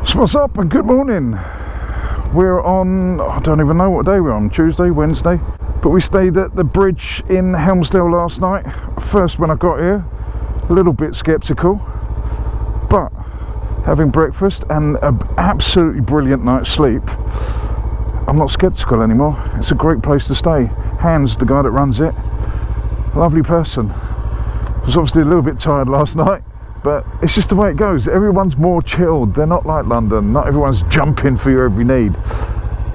So what's up and good morning. We're on, I don't even know what day we're on, Tuesday, Wednesday, but we stayed at the bridge in Helmsdale last night. First when I got here, a little bit skeptical, but having breakfast and an absolutely brilliant night's sleep, I'm not skeptical anymore. It's a great place to stay. Hans, the guy that runs it, lovely person. I was obviously a little bit tired last night, but it's just the way it goes. Everyone's more chilled. They're not like London. Not everyone's jumping for your every need.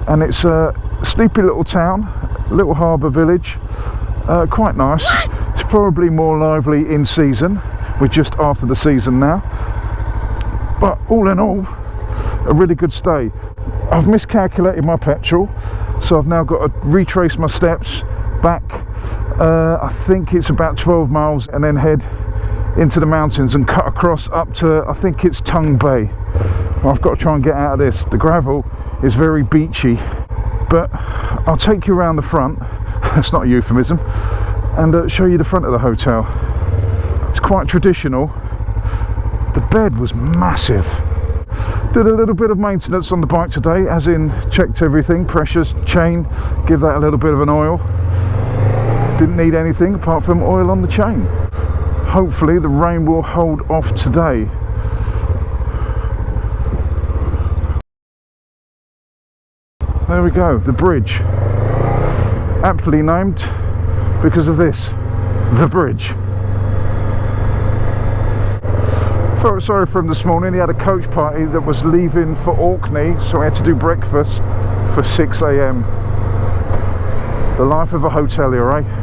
And it's a sleepy little town, little harbour village, quite nice. It's probably more lively in season. We're just after the season now. But all in all, a really good stay. I've miscalculated my petrol, so I've now got to retrace my steps back. I think it's about 12 miles and then head into the mountains and cut across up to, I think it's Tongue Bay. I've got to try and get out of this. The gravel is very beachy, but I'll take you around the front, that's not a euphemism, and show you the front of the hotel. It's quite traditional. The bed was massive. Did a little bit of maintenance on the bike today, as in checked everything, pressures, chain, give that a little bit of an oil. Didn't need anything apart from oil on the chain. Hopefully the rain will hold off today. There we go, the bridge. Aptly named because of this, the bridge. Felt sorry for him this morning. He had a coach party that was leaving for Orkney, so I had to do breakfast for 6 AM. The life of a hotelier, eh?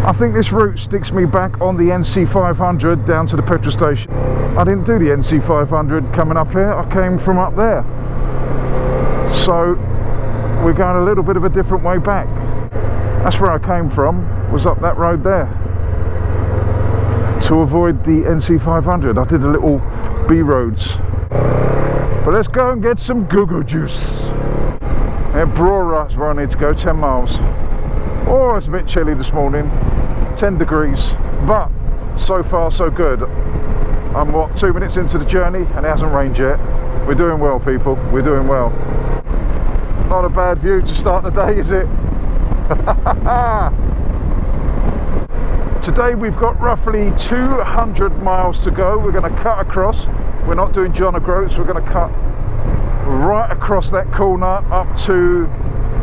I think this route sticks me back on the NC500 down to the petrol station. I didn't do the NC500 coming up here, I came from up there. So we're going a little bit of a different way back. That's where I came from, was up that road there. To avoid the NC500, I did a little B roads. But let's go and get some go-go juice. Brora is where I need to go, 10 miles. Oh, it's a bit chilly this morning, 10 degrees, but so far so good. I'm what, 2 minutes into the journey and it hasn't rained yet. We're doing well, people, we're doing well. Not a bad view to start the day, is it? Today we've got roughly 200 miles to go. We're going to cut across. We're not doing John O'Groats, we're going to cut right across that corner up to,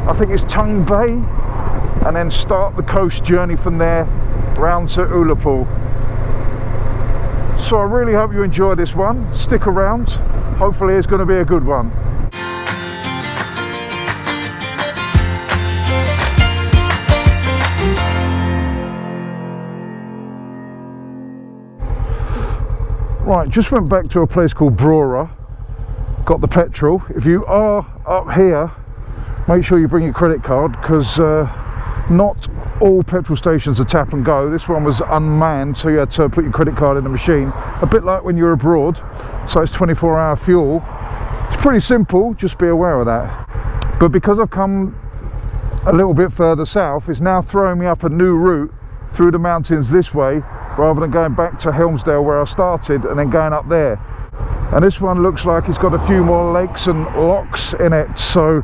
I think it's Tongue Bay, and then start the coast journey from there round to Ullapool. So I really hope you enjoy this one. Stick around, hopefully it's going to be a good one. Right, just went back to a place called Brora, got the petrol. If you are up here, make sure you bring your credit card, because not all petrol stations are tap and go. This one was unmanned, so you had to put your credit card in the machine, a bit like when you're abroad, so it's 24-hour fuel. It's pretty simple, just be aware of that. But because I've come a little bit further south, it's now throwing me up a new route through the mountains this way, rather than going back to Helmsdale where I started and then going up there. And this one looks like it's got a few more lakes and locks in it, so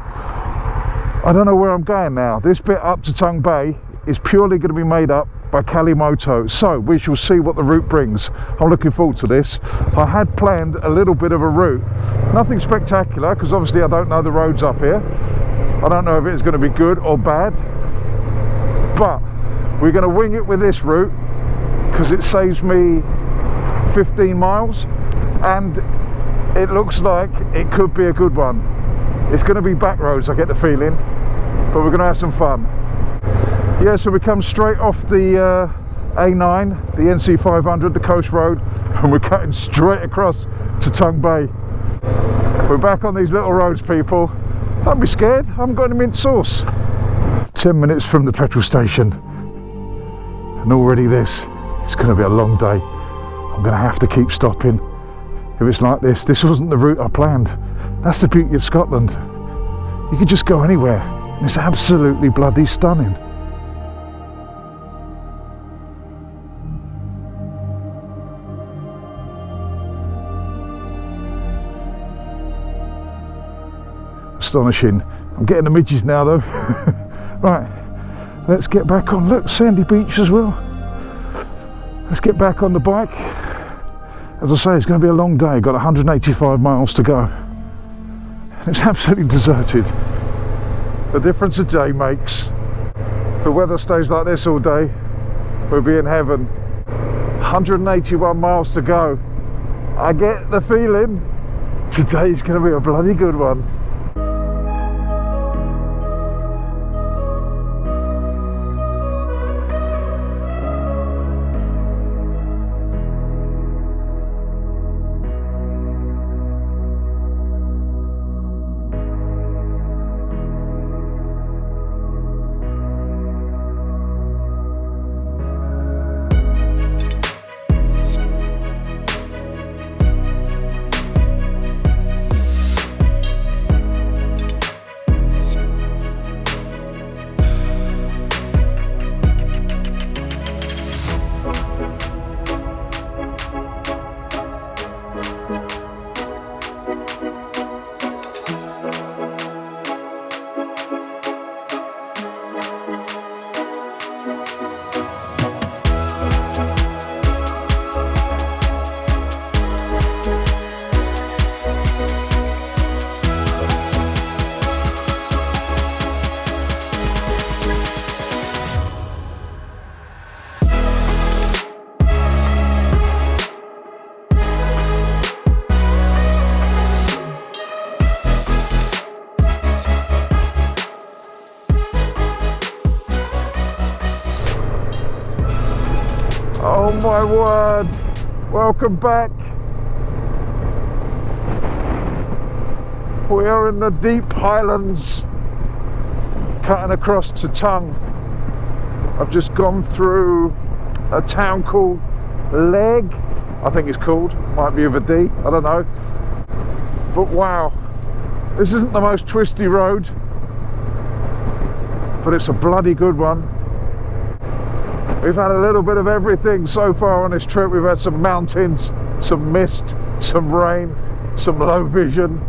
I don't know where I'm going now. This bit up to Tongue Bay is purely going to be made up by Kalimoto, so we shall see what the route brings. I'm looking forward to this. I had planned a little bit of a route, nothing spectacular, because obviously I don't know the roads up here. I don't know if it's going to be good or bad, but we're going to wing it with this route because it saves me 15 miles and it looks like it could be a good one. It's going to be back roads, I get the feeling, but we're going to have some fun. Yeah, so we come straight off the A9, the NC500, the coast road, and we're cutting straight across to Tongue Bay. We're back on these little roads, people. Don't be scared, I haven't got any mint sauce. 10 minutes from the petrol station, and already this. It's going to be a long day. I'm going to have to keep stopping. If it's like this, this wasn't the route I planned. That's the beauty of Scotland. You can just go anywhere, and it's absolutely bloody stunning. Astonishing. I'm getting the midges now though. Right, let's get back on. Look, sandy beach as well. Let's get back on the bike. As I say, it's going to be a long day. Got 185 miles to go. It's absolutely deserted. The difference a day makes. If the weather stays like this all day, we'll be in heaven. 181 miles to go. I get the feeling today's going to be a bloody good one. Oh my word, welcome back. We are in the deep Highlands, cutting across to Tongue. I've just gone through a town called Leg, I think it's called, might be with a D, I don't know. But wow, this isn't the most twisty road, but it's a bloody good one. We've had a little bit of everything so far on this trip. We've had some mountains, some mist, some rain, some low vision.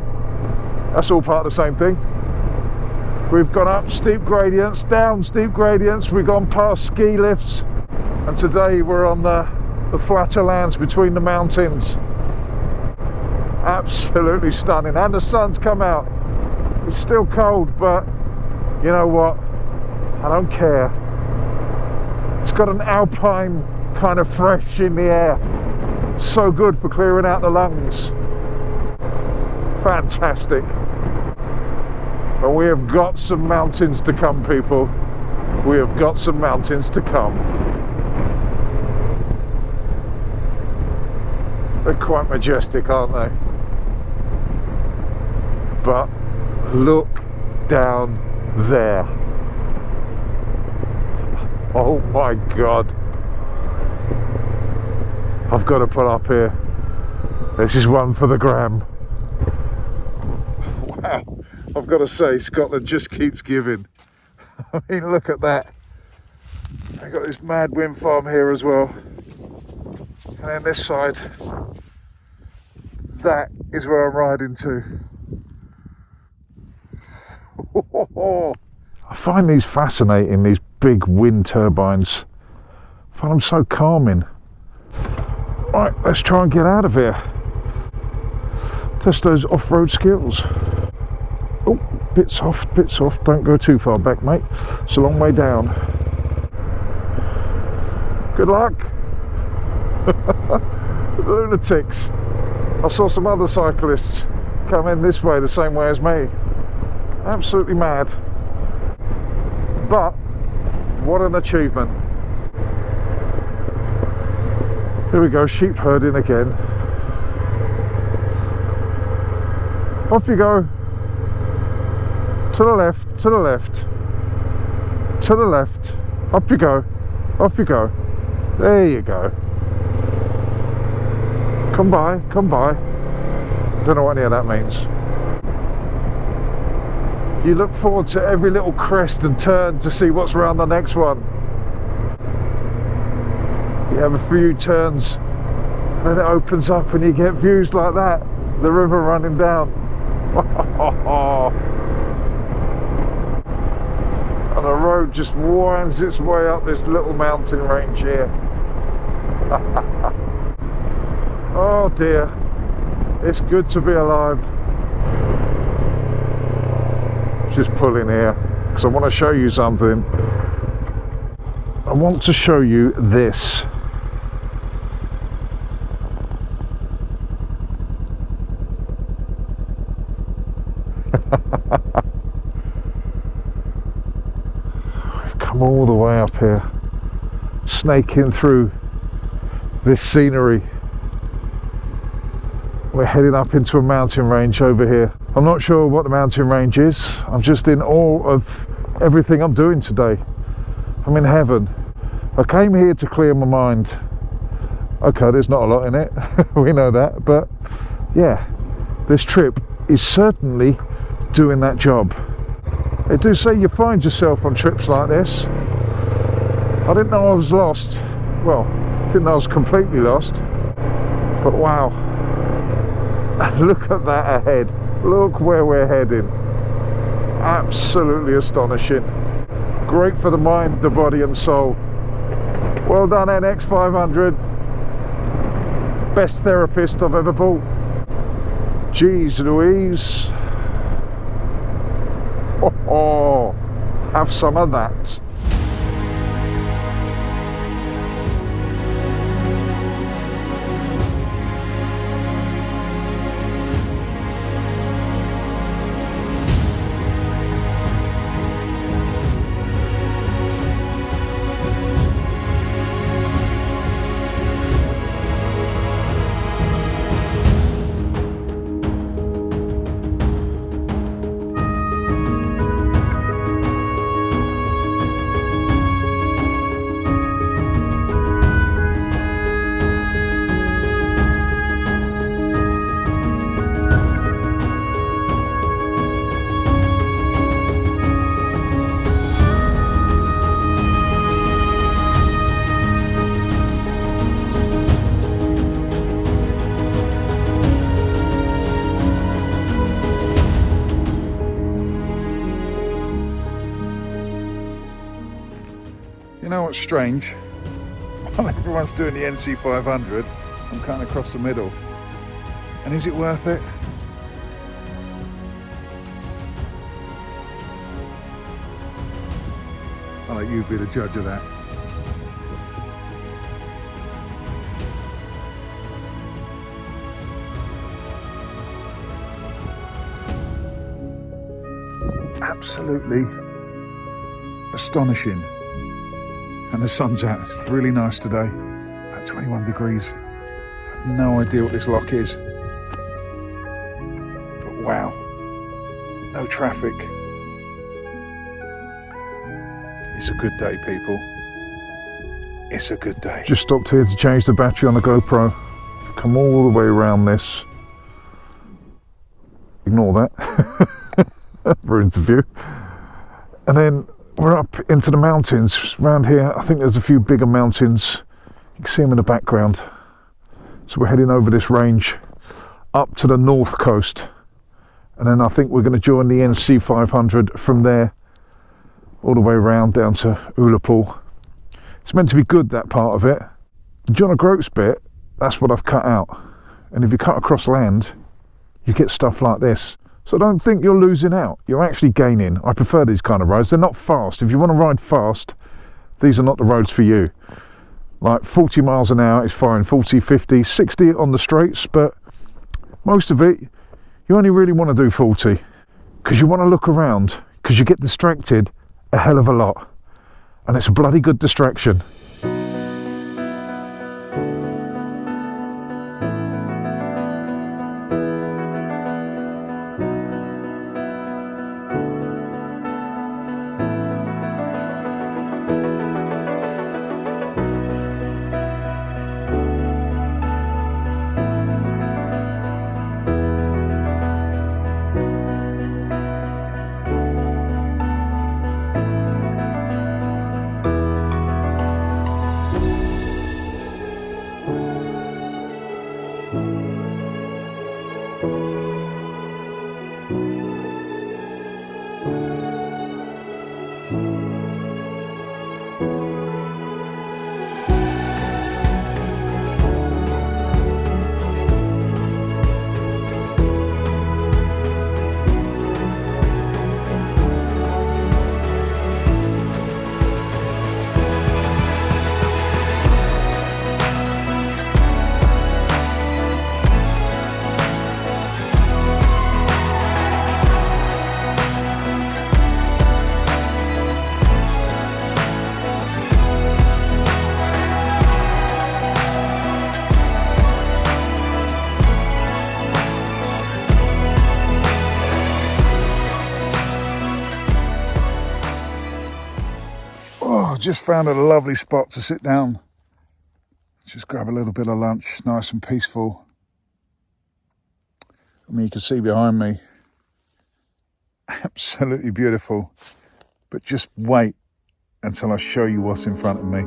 That's all part of the same thing. We've gone up steep gradients, down steep gradients. We've gone past ski lifts. And today we're on the flatter lands between the mountains. Absolutely stunning. And the sun's come out. It's still cold, but you know what? I don't care. It's got an alpine kind of fresh in the air. So good for clearing out the lungs. Fantastic. But we have got some mountains to come, people. We have got some mountains to come. They're quite majestic, aren't they? But look down there. Oh my God. I've got to put up here. This is one for the gram. Wow. I've got to say, Scotland just keeps giving. I mean, look at that. I've got this mad wind farm here as well. And then this side, that is where I'm riding to. I find these fascinating, these big wind turbines. I find them so calming. Right, let's try and get out of here. Test those off-road skills. Oh, bit soft, bit soft. Don't go too far back, mate. It's a long way down. Good luck. Lunatics. I saw some other cyclists come in this way the same way as me. Absolutely mad. But what an achievement. Here we go, sheep herding again. Off you go. To the left, to the left, to the left. Up you go, off you go. There you go. Come by, come by. Don't know what any of that means. You look forward to every little crest and turn to see what's around the next one. You have a few turns, then it opens up and you get views like that. The river running down. And the road just winds its way up this little mountain range here. Oh dear, it's good to be alive. Just pull in here because I want to show you something. I want to show you this. We've come all the way up here, snaking through this scenery. We're heading up into a mountain range over here. I'm not sure what the mountain range is. I'm just in awe of everything I'm doing today. I'm in heaven. I came here to clear my mind. Okay, there's not a lot in it. We know that, but yeah, this trip is certainly doing that job. They do say you find yourself on trips like this. I didn't know I was lost. Well, didn't know I was completely lost. But wow, look at that ahead. Look where we're heading. Absolutely astonishing. Great for the mind, the body and soul. Well done, NX500. Best therapist I've ever bought. Jeez Louise. Oh, have some of that. You know what's strange? While everyone's doing the NC500, I'm cutting across the middle. And is it worth it? I'll let you be the judge of that. Absolutely astonishing. And the sun's out. It's really nice today. About 21 degrees. I have no idea what this lock is. But wow. No traffic. It's a good day, people. It's a good day. Just stopped here to change the battery on the GoPro. Come all the way around this. Ignore that. Ruined the view. And then we're up into the mountains around here. I think there's a few bigger mountains. You can see them in the background. So we're heading over this range up to the north coast, and then I think we're going to join the NC500 from there all the way around down to Ullapool. It's meant to be good, that part of it. The John O'Groats bit, that's what I've cut out. And if you cut across land, you get stuff like this. So don't think you're losing out, you're actually gaining. I prefer these kind of roads. They're not fast. If you want to ride fast, these are not the roads for you. Like 40 miles an hour is fine, 40, 50, 60 on the straights, but most of it, you only really want to do 40 because you want to look around, because you get distracted a hell of a lot. And it's a bloody good distraction. just found a lovely spot to sit down. Just grab a little bit of lunch, nice and peaceful. I mean, you can see behind me, absolutely beautiful. But just wait until I show you what's in front of me.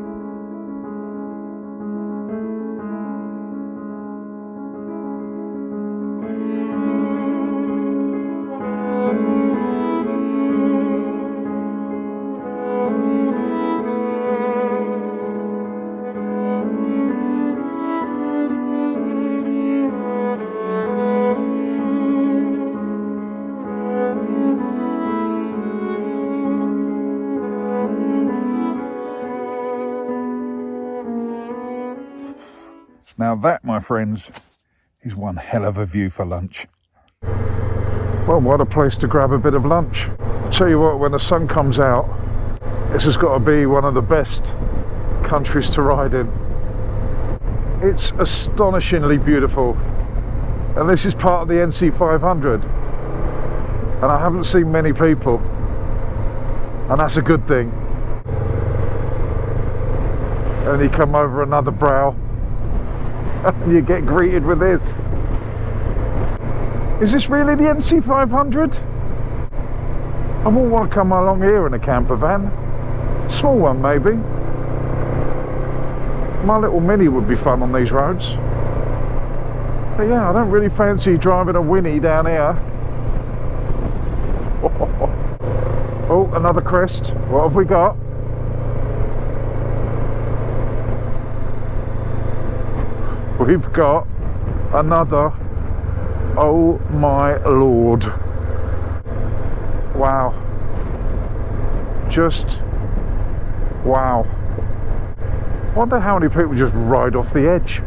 Now that, my friends, is one hell of a view for lunch. Well, what a place to grab a bit of lunch. I'll tell you what, when the sun comes out, this has got to be one of the best countries to ride in. It's astonishingly beautiful. And this is part of the NC500. And I haven't seen many people. And that's a good thing. And you come over another brow, you get greeted with this. Is this really the NC500? I wouldn't want to come along here in a camper van. Small one maybe. My little Mini would be fun on these roads. But yeah, I don't really fancy driving a Winnie down here. Oh, another crest. What have we got? We've got another, oh my lord. Wow. Just, wow. Wonder how many people just ride off the edge.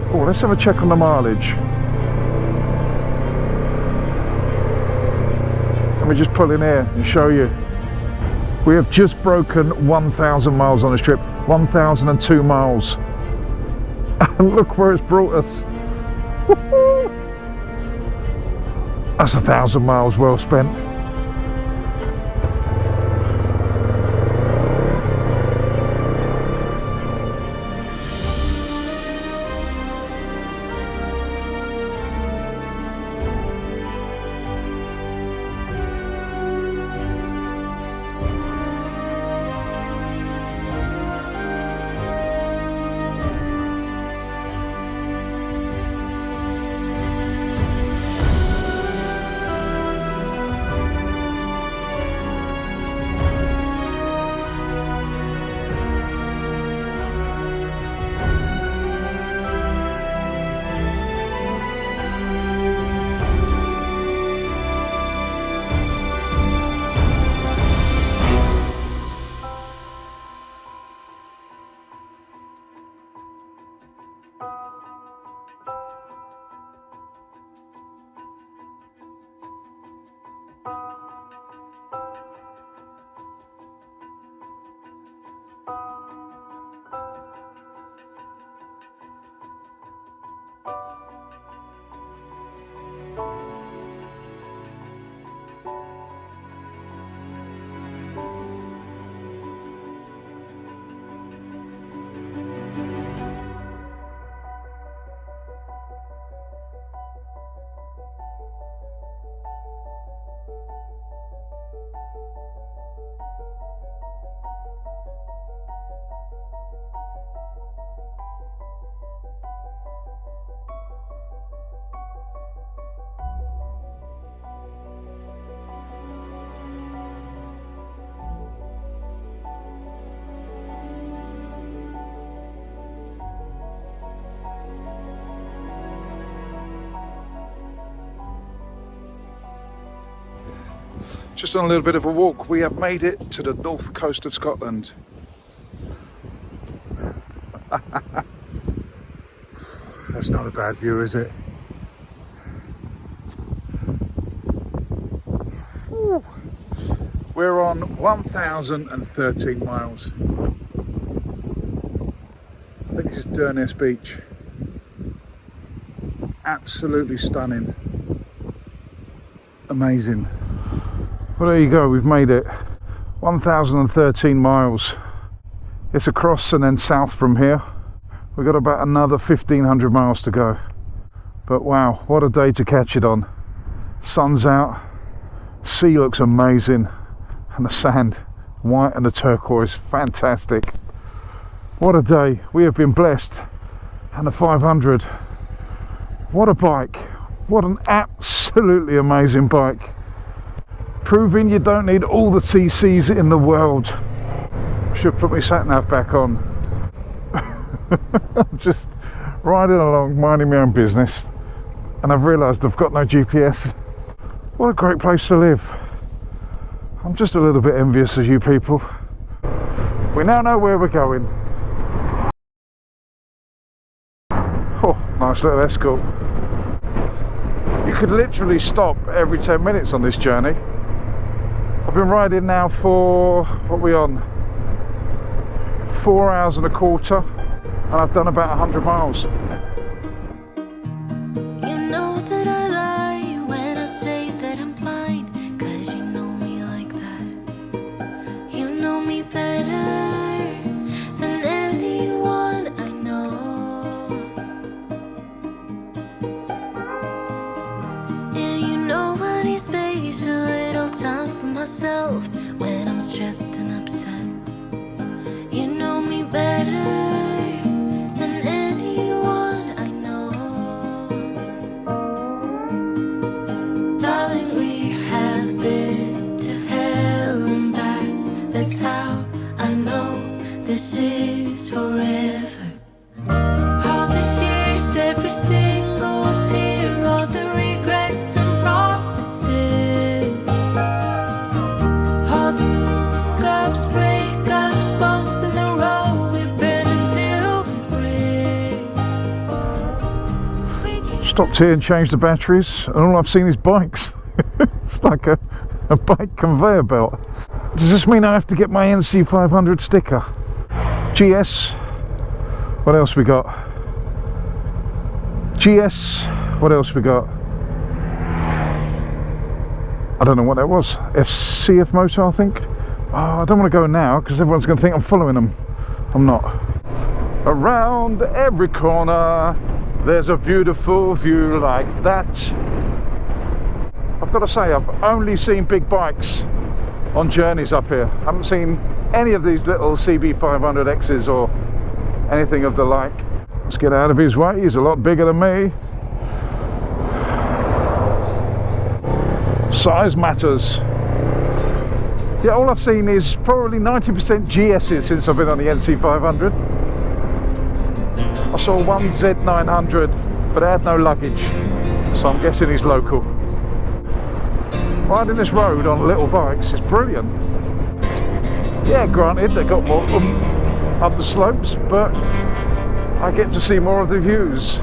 Oh, let's have a check on the mileage. Let me just pull in here and show you. We have just broken 1,000 miles on this trip. 1,002 miles. And look where it's brought us. That's 1,000 miles well spent. Just on a little bit of a walk, we have made it to the north coast of Scotland. That's not a bad view, is it? Whew. We're on 1,013 miles. I think this is Durness Beach. Absolutely stunning. Amazing. Well, there you go, we've made it. 1,013 miles. It's across and then south from here. We've got about another 1,500 miles to go. But wow, what a day to catch it on. Sun's out, sea looks amazing, and the sand, white and the turquoise, fantastic. What a day, we have been blessed. And the 500, what a bike, what an absolutely amazing bike. Proving you don't need all the TCs in the world. I should put my sat nav back on. I'm just riding along, minding my own business, and I've realised I've got no GPS. What a great place to live. I'm just a little bit envious of you people. We now know where we're going. Oh, nice little escort. You could literally stop every 10 minutes on this journey. I've been riding now for, what are we on? 4 hours and a quarter, and I've done about 100 miles. You know that I lie when I say that I'm fine, 'cause you know me like that. You know me better than anyone I know. Yeah, you know I need space, a little time for myself when I'm stressed and upset. You know me better than anyone I know. Darling, we have been to hell and back. That's how I know this is forever. All these years, every single tear, all the regrets and promises, all the cups, breakups, bumps in the road, we burn until we break. Stopped here and changed the batteries, and all I've seen is bikes. It's like a bike conveyor belt. Does this mean I have to get my NC500 sticker? GS. What else we got? GS. What else we got? I don't know what that was. FCF motor, I think. Oh, I don't want to go now because everyone's going to think I'm following them. I'm not. Around every corner there's a beautiful view like that. I've got to say, I've only seen big bikes on journeys up here. I haven't seen any of these little CB500Xs or anything of the like. Let's get out of his way, he's a lot bigger than me. Size matters. Yeah, all I've seen is probably 90% GSs since I've been on the NC500. I saw one Z900, but it had no luggage, so I'm guessing he's local. Riding this road on little bikes is brilliant. Yeah, granted, they got more up the slopes, but I get to see more of the views.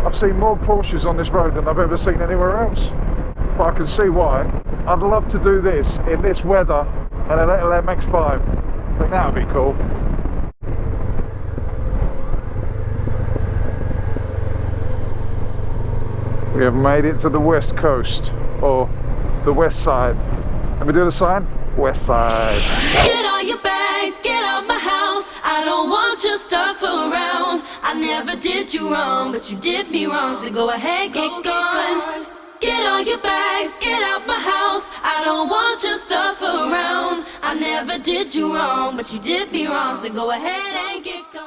I've seen more Porsches on this road than I've ever seen anywhere else, but I can see why. I'd love to do this in this weather and a little NX5. I think that would be cool. We have made it to the west coast, or the west side. Let me do the sign. West side. Get all your bags, get out my house. I don't want your stuff around. I never did you wrong, but you did me wrong. So go ahead, get gone. Get all your bags, get out my house. I don't want your stuff around. I never did you wrong, but you did me wrong. So go ahead and get gone.